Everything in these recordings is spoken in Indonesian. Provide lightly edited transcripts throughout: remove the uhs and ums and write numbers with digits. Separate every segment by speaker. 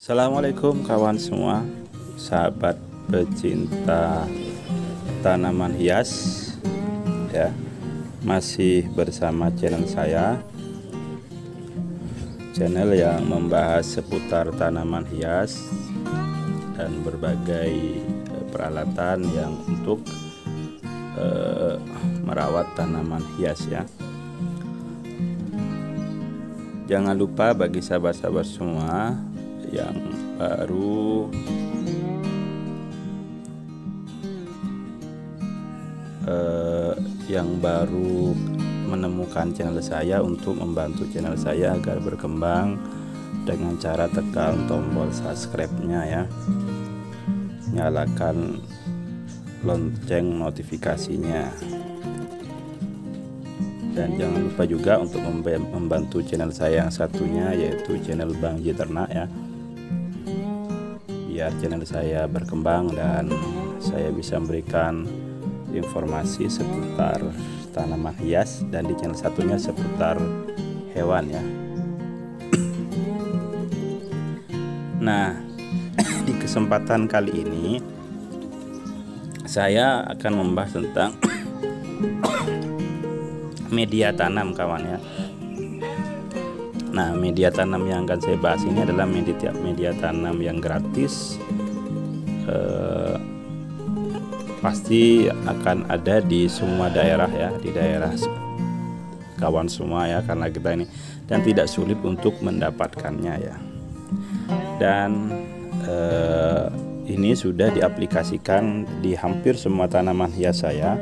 Speaker 1: Assalamualaikum kawan semua, sahabat pecinta tanaman hias ya. Masih bersama channel saya, channel yang membahas seputar tanaman hias dan berbagai peralatan yang untuk merawat tanaman hias ya. Jangan lupa bagi sahabat-sahabat semua yang baru menemukan channel saya untuk membantu channel saya agar berkembang dengan cara tekan tombol subscribe-nya ya, nyalakan lonceng notifikasinya, dan jangan lupa juga untuk membantu channel saya yang satunya, yaitu channel Bang J Ternak ya, biar channel saya berkembang dan saya bisa memberikan informasi seputar tanaman hias, dan di channel satunya seputar hewan ya. Nah, di kesempatan kali ini saya akan membahas tentang media tanam kawan ya. Nah, media tanam yang akan saya bahas ini adalah media tanam yang gratis. Pasti akan ada di semua daerah ya, di daerah kawan semua ya, karena kita ini dan tidak sulit untuk mendapatkannya ya. Dan ini sudah diaplikasikan di hampir semua tanaman hias saya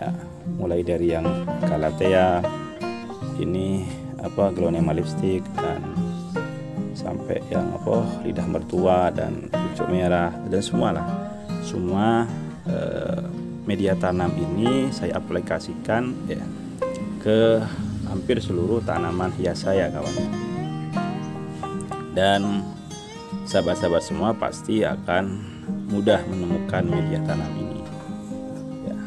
Speaker 1: ya, mulai dari yang Calathea, ini Glonema lipstick, dan sampai yang lidah mertua dan pucuk merah, dan semua media tanam ini saya aplikasikan ya ke hampir seluruh tanaman hias saya kawan. Dan sahabat-sahabat semua pasti akan mudah menemukan media tanam ini ya.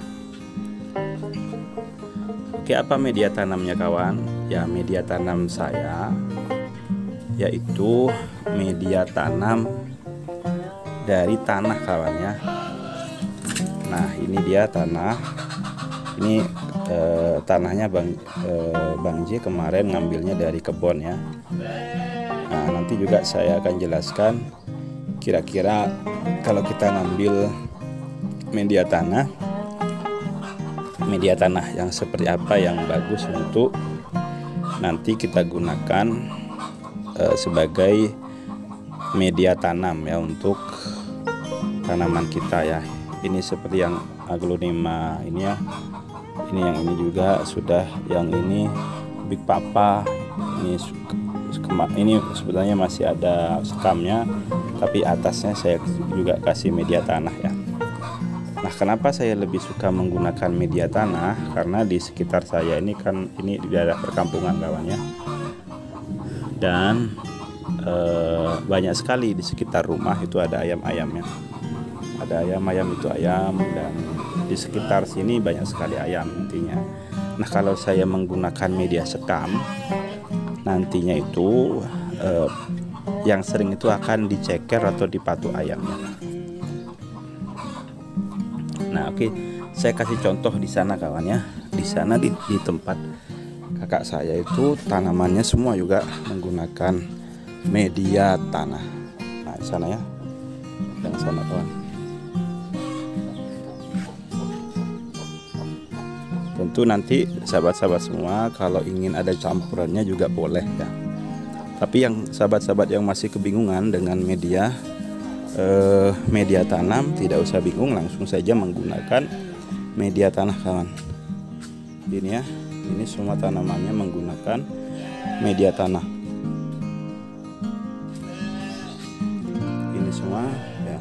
Speaker 1: Oke, apa media tanamnya kawan? Ya, media tanam saya yaitu media tanam dari tanah kawan ya. Nah, ini dia tanah. Ini tanahnya Bang J kemarin ngambilnya dari kebun ya. Nah, nanti juga saya akan jelaskan kira-kira kalau kita ngambil media tanah yang seperti apa yang bagus untuk nanti kita gunakan sebagai media tanam ya untuk tanaman kita ya. Ini seperti yang Aglonema ini ya, yang ini juga sudah, yang ini Big Papa, ini sebetulnya masih ada sekamnya, tapi atasnya saya juga kasih media tanah ya. Nah, kenapa saya lebih suka menggunakan media tanah? Karena di sekitar saya ini kan ini di daerah perkampungan kawan ya, dan banyak sekali di sekitar rumah itu ada ayam-ayamnya, ada ayam itu ayam, dan di sekitar sini banyak sekali ayam intinya. Nah, kalau saya menggunakan media sekam, nantinya itu yang sering itu akan diceker atau dipatu ayamnya. Nah, oke, saya kasih contoh di sana kawan ya. Di sana di tempat kakak saya itu tanamannya semua juga menggunakan media tanah. Nah, di sana ya, yang sana kawan. Tentu nanti sahabat-sahabat semua kalau ingin ada campurannya juga boleh ya. Tapi yang sahabat-sahabat yang masih kebingungan dengan media tanam, tidak usah bingung, langsung saja menggunakan media tanah kawan. Ini ya, ini semua tanamannya menggunakan media tanah. Ini semua ya.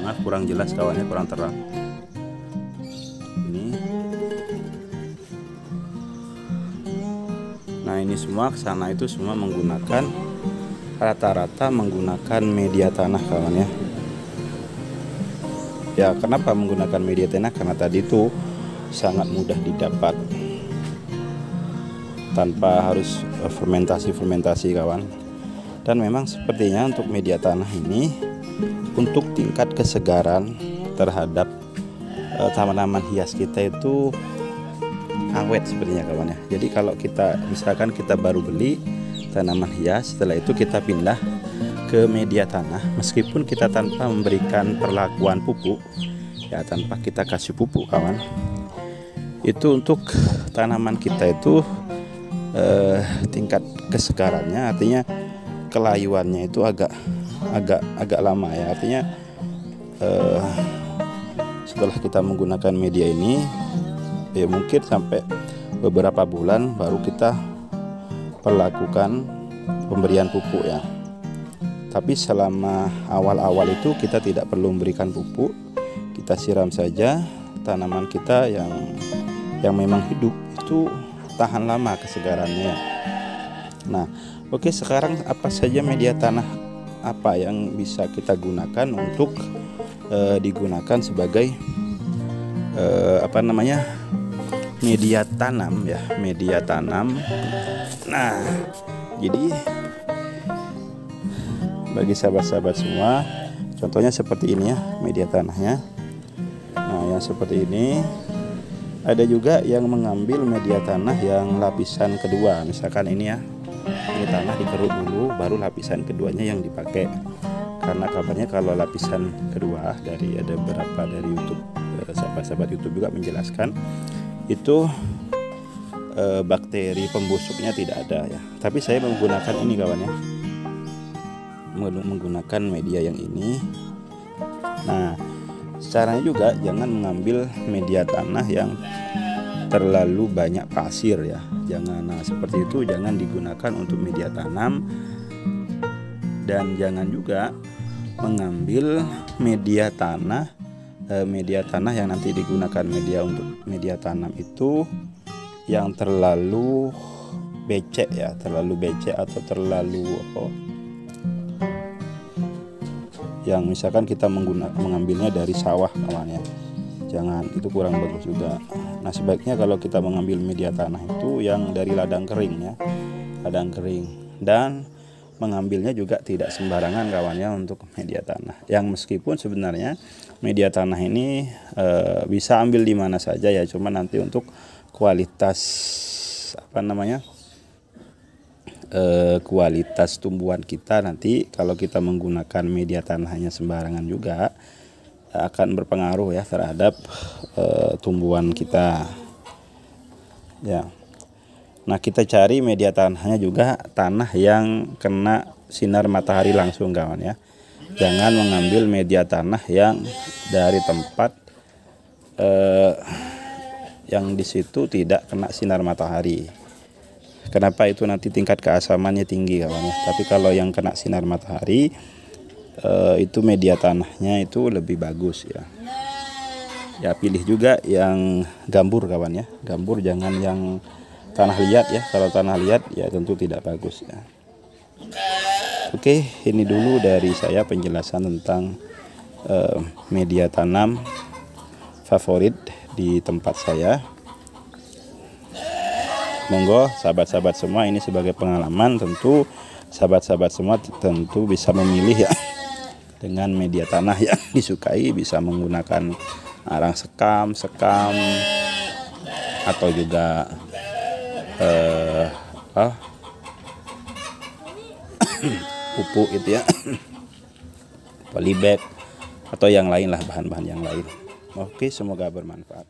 Speaker 1: Maaf kurang jelas kawannya, kurang terang. Nah, ini semua kesana itu semua menggunakan, rata-rata menggunakan media tanah kawan ya. Ya, kenapa menggunakan media tanah? Karena tadi itu sangat mudah didapat tanpa harus fermentasi kawan. Dan memang sepertinya untuk media tanah ini untuk tingkat kesegaran terhadap tanaman hias kita itu awet sepertinya kawan ya. Jadi kalau kita misalkan kita baru beli tanaman hias, setelah itu kita pindah ke media tanah, meskipun kita tanpa memberikan perlakuan pupuk ya, tanpa kita kasih pupuk kawan, itu untuk tanaman kita itu tingkat kesegarannya, artinya kelayuannya itu agak lama ya. Artinya setelah kita menggunakan media ini ya mungkin sampai beberapa bulan baru kita perlakukan pemberian pupuk ya. Tapi selama awal-awal itu kita tidak perlu memberikan pupuk, kita siram saja. Tanaman kita yang memang hidup itu tahan lama kesegarannya. Nah, oke, sekarang apa saja media tanah apa yang bisa kita gunakan untuk digunakan sebagai media tanam ya, media tanam. Nah, jadi bagi sahabat-sahabat semua, contohnya seperti ini ya media tanahnya. Nah, yang seperti ini. Ada juga yang mengambil media tanah yang lapisan kedua, misalkan ini ya, ini tanah dikeruk dulu baru lapisan keduanya yang dipakai. Karena kabarnya kalau lapisan kedua, dari ada beberapa dari YouTube, sahabat-sahabat YouTube juga menjelaskan itu bakteri pembusuknya tidak ada ya. Tapi saya menggunakan ini kawan ya, menggunakan media yang ini. Nah, caranya juga jangan mengambil media tanah yang terlalu banyak pasir ya, jangan. Nah, seperti itu jangan digunakan untuk media tanam. Dan jangan juga mengambil media tanah yang nanti digunakan media untuk media tanam itu yang terlalu becek ya, terlalu becek atau terlalu yang misalkan kita mengambilnya dari sawah kawan ya, jangan, itu kurang bagus juga. Nah, sebaiknya kalau kita mengambil media tanah itu yang dari ladang kering ya, ladang kering. Dan mengambilnya juga tidak sembarangan kawannya untuk media tanah, yang meskipun sebenarnya media tanah ini bisa ambil di mana saja ya, cuma nanti untuk kualitas kualitas tumbuhan kita nanti kalau kita menggunakan media tanahnya sembarangan juga akan berpengaruh ya terhadap tumbuhan kita ya. Nah, kita cari media tanahnya juga tanah yang kena sinar matahari langsung kawan ya. Jangan mengambil media tanah yang dari tempat yang di situ tidak kena sinar matahari. Kenapa? Itu nanti tingkat keasamannya tinggi kawan ya. Tapi kalau yang kena sinar matahari itu media tanahnya itu lebih bagus ya. Ya, pilih juga yang gambur kawan ya. Gambur, jangan yang tanah liat ya. Kalau tanah liat ya tentu tidak bagus ya. Oke, ini dulu dari saya penjelasan tentang media tanam favorit di tempat saya. Monggo sahabat-sahabat semua, ini sebagai pengalaman, tentu sahabat-sahabat semua tentu bisa memilih ya dengan media tanah yang disukai, bisa menggunakan arang sekam atau juga pupuk itu ya, polybag atau yang lain lah, bahan-bahan yang lain. Oke, semoga bermanfaat.